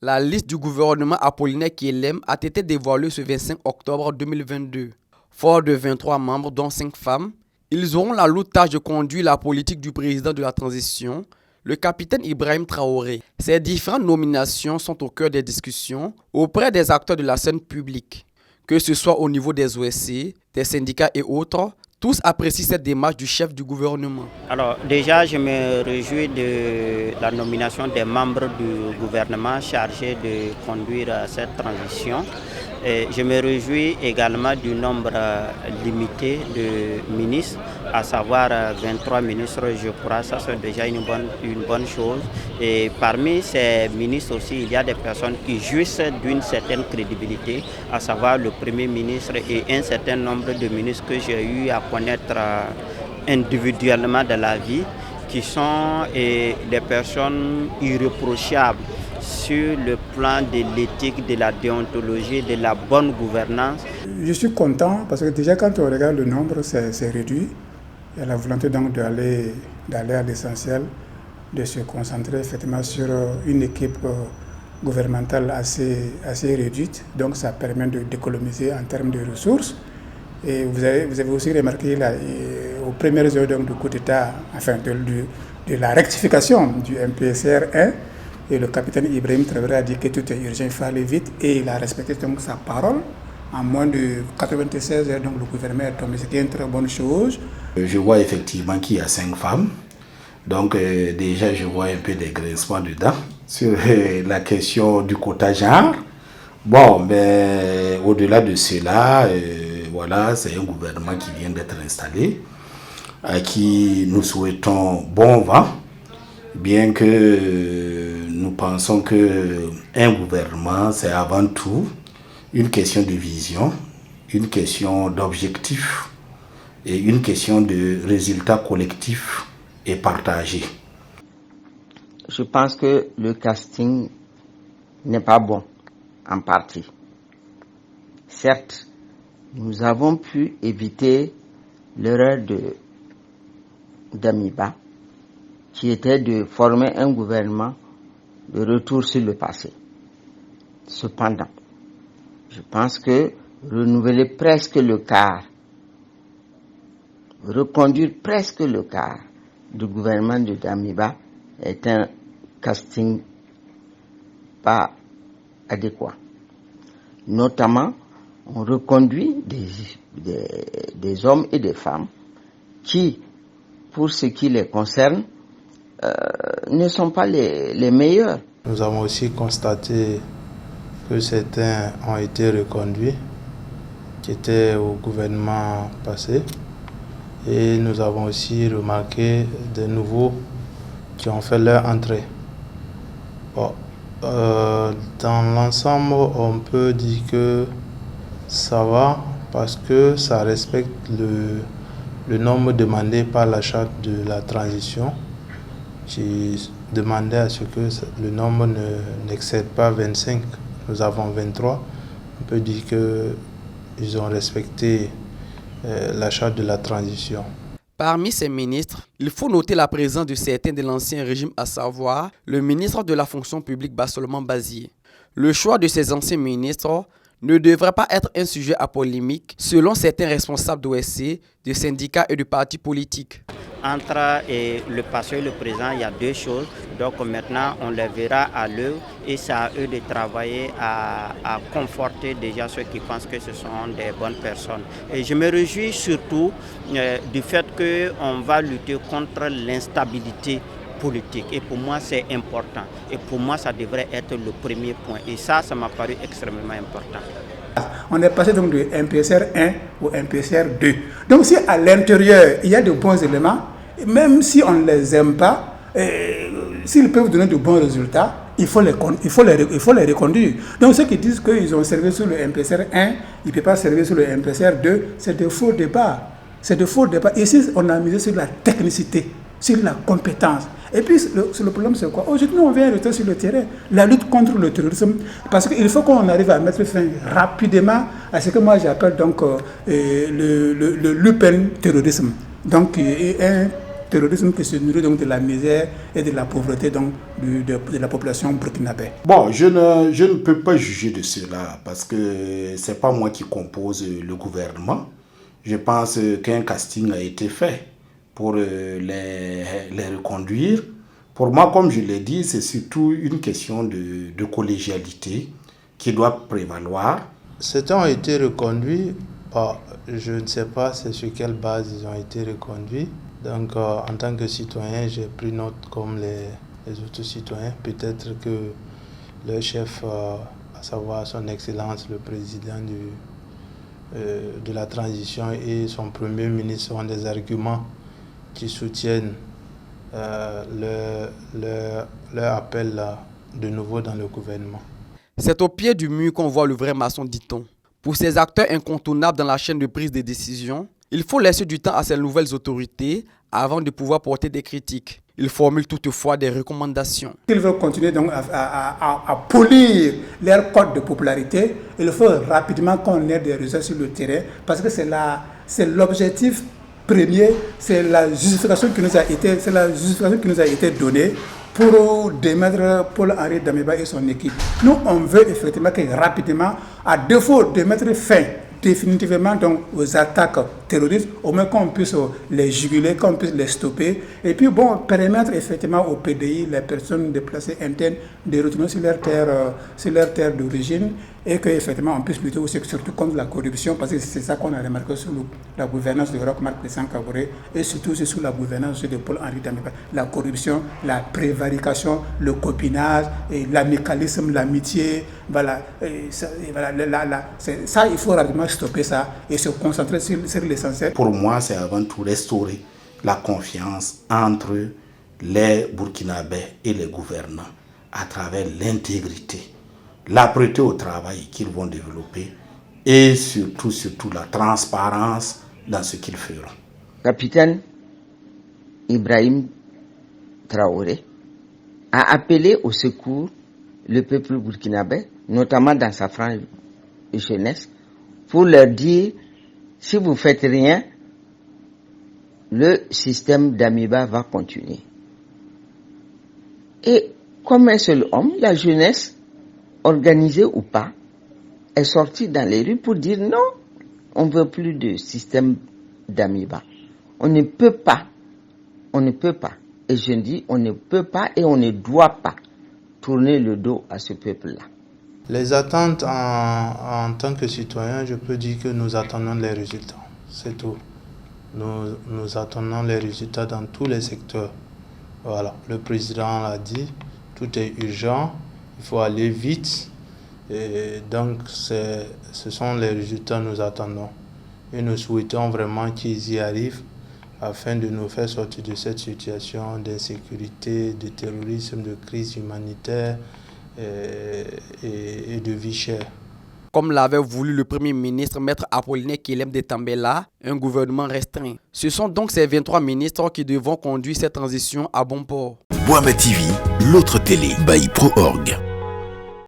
La liste du gouvernement Apollinaire Kyelem a été dévoilée ce 25 octobre 2022. Fort de 23 membres, dont 5 femmes, ils auront la lourde tâche de conduire la politique du président de la transition, le capitaine Ibrahim Traoré. Ces différentes nominations sont au cœur des discussions auprès des acteurs de la scène publique. Que ce soit au niveau des OSC, des syndicats et autres, tous apprécient cette démarche du chef du gouvernement. Alors déjà, je me réjouis de la nomination des membres du gouvernement chargés de conduire cette transition. Et je me réjouis également du nombre limité de ministres, à savoir 23 ministres, je crois. Ça, c'est déjà une bonne chose. Et parmi ces ministres aussi, il y a des personnes qui jouissent d'une certaine crédibilité, à savoir le Premier ministre et un certain nombre de ministres que j'ai eu à connaître individuellement dans la vie, qui sont des personnes irréprochables sur le plan de l'éthique, de la déontologie, de la bonne gouvernance. Je suis content parce que déjà quand on regarde le nombre, c'est réduit. Il y a la volonté donc d'aller à l'essentiel, de se concentrer effectivement sur une équipe gouvernementale assez réduite. Donc ça permet d'économiser en termes de ressources. Et vous avez aussi remarqué là, aux premières heures donc, du coup d'État, enfin de la rectification du MPSR 1, et le capitaine Ibrahim Traoré a dit que tout est urgent, il faut aller vite, et il a respecté donc sa parole. En moins de 96 heures, donc, le gouvernement est tombé, c'était une très bonne chose. Je vois effectivement qu'il y a 5 femmes, donc déjà je vois un peu des grincements dedans. Sur la question du quota genre, bon, mais au-delà de cela, voilà, c'est un gouvernement qui vient d'être installé, à qui nous souhaitons bon vent, bien que nous pensons qu'un gouvernement, c'est avant tout une question de vision, une question d'objectif et une question de résultat collectif et partagé. Je pense que le casting n'est pas bon, en partie. Certes, nous avons pu éviter l'erreur d'Amiba, qui était de former un gouvernement de retour sur le passé. Cependant, je pense que renouveler presque le quart, reconduire presque le quart du gouvernement de Damiba est un casting pas adéquat. Notamment, on reconduit des hommes et des femmes qui, pour ce qui les concerne, ne sont pas les meilleurs. Nous avons aussi constaté que certains ont été reconduits, qui étaient au gouvernement passé. Et nous avons aussi remarqué des nouveaux qui ont fait leur entrée. Bon, dans l'ensemble, on peut dire que ça va parce que ça respecte le nombre demandé par la charte de la transition, qui demandait à ce que le nombre n'excède pas 25. Nous avons 23. On peut dire qu'ils ont respecté la charte de la transition. Parmi ces ministres, il faut noter la présence de certains de l'ancien régime, à savoir le ministre de la fonction publique Basoloman Bazié. Le choix de ces anciens ministres ne devrait pas être un sujet à polémique, selon certains responsables d'OSC, de syndicats et de partis politiques. Entre le passé et le présent, il y a deux choses. Donc maintenant, on les verra à l'œuvre et c'est à eux de travailler à conforter déjà ceux qui pensent que ce sont des bonnes personnes. Et je me réjouis surtout du fait qu'on va lutter contre l'instabilité politique. Et pour moi, c'est important. Et pour moi, ça devrait être le premier point. Et ça m'a paru extrêmement important. On est passé donc de MPSR 1 au MPSR 2. Donc si à l'intérieur, il y a de bons éléments, même si on ne les aime pas, s'ils peuvent donner de bons résultats, il faut les reconduire. Donc ceux qui disent qu'ils ont servi sur le MPSR 1, ils ne peuvent pas servir sur le MPSR 2, c'est de faux débats. C'est de faux débats. Ici, on a misé sur la technicité, sur la compétence. Et puis, le problème, c'est quoi? Aujourd'hui, on vient rester sur le terrain, la lutte contre le terrorisme, parce qu'il faut qu'on arrive à mettre fin rapidement à ce que moi j'appelle donc le Lupen terrorisme. Donc, un terrorisme qui se nourrit donc de la misère et de la pauvreté donc de la population burkinabé. Bon, je ne peux pas juger de cela parce que c'est pas moi qui compose le gouvernement. Je pense qu'un casting a été fait pour les reconduire. Pour moi, comme je l'ai dit, c'est surtout une question de collégialité qui doit prévaloir. Certains ont été reconduits, je ne sais pas sur quelle base ils ont été reconduits. Donc en tant que citoyen, j'ai pris note comme les autres citoyens. Peut-être que le chef, à savoir son Excellence, le président de la transition et son Premier ministre ont des arguments qui soutiennent leur appel de nouveau dans le gouvernement. C'est au pied du mur qu'on voit le vrai maçon, dit-on. Pour ces acteurs incontournables dans la chaîne de prise de décision, il faut laisser du temps à ces nouvelles autorités avant de pouvoir porter des critiques. Ils formulent toutefois des recommandations. S'ils veulent continuer donc à polir leur code de popularité, il faut rapidement qu'on ait des résultats sur le terrain parce que c'est l'objectif premier, c'est la justification qui nous a été donnée pour démettre Paul-Henri Damiba et son équipe. Nous, on veut effectivement que rapidement, à défaut de mettre fin définitivement donc, aux attaques terroristes, au moins qu'on puisse les juguler, qu'on puisse les stopper, et puis permettre effectivement au PDI, les personnes déplacées internes, de retourner sur leur terre d'origine, et qu'effectivement on puisse lutter aussi surtout contre la corruption, parce que c'est ça qu'on a remarqué sous la gouvernance de Roch-Marc Christian Kaboré, et surtout sous la gouvernance de Paul-Henri Damiba. La corruption, la prévarication, le copinage, l'amicalisme, l'amitié, voilà, ça il faut rapidement stopper ça et se concentrer sur l'essentiel. Pour moi, c'est avant tout restaurer la confiance entre les Burkinabés et les gouvernants à travers l'intégrité, la prêter au travail qu'ils vont développer et surtout la transparence dans ce qu'ils feront. Capitaine Ibrahim Traoré a appelé au secours le peuple burkinabé, notamment dans sa frange jeunesse, pour leur dire, si vous ne faites rien, le système d'Amiba va continuer. Et comme un seul homme, la jeunesse, organisée ou pas, est sortie dans les rues pour dire non, on ne veut plus de système d'Amiba. On ne peut pas, et je dis on ne peut pas et on ne doit pas tourner le dos à ce peuple-là. Les attentes en tant que citoyen, je peux dire que nous attendons les résultats, c'est tout. Nous attendons les résultats dans tous les secteurs. Voilà, le président l'a dit, tout est urgent, il faut aller vite. Et donc, ce sont les résultats que nous attendons. Et nous souhaitons vraiment qu'ils y arrivent afin de nous faire sortir de cette situation d'insécurité, de terrorisme, de crise humanitaire et de vie chère. Comme l'avait voulu le Premier ministre Maître Apollinaire Kilem de Tambela, un gouvernement restreint. Ce sont donc ces 23 ministres qui devront conduire cette transition à bon port. Boama TV, l'autre télé by Pro Org.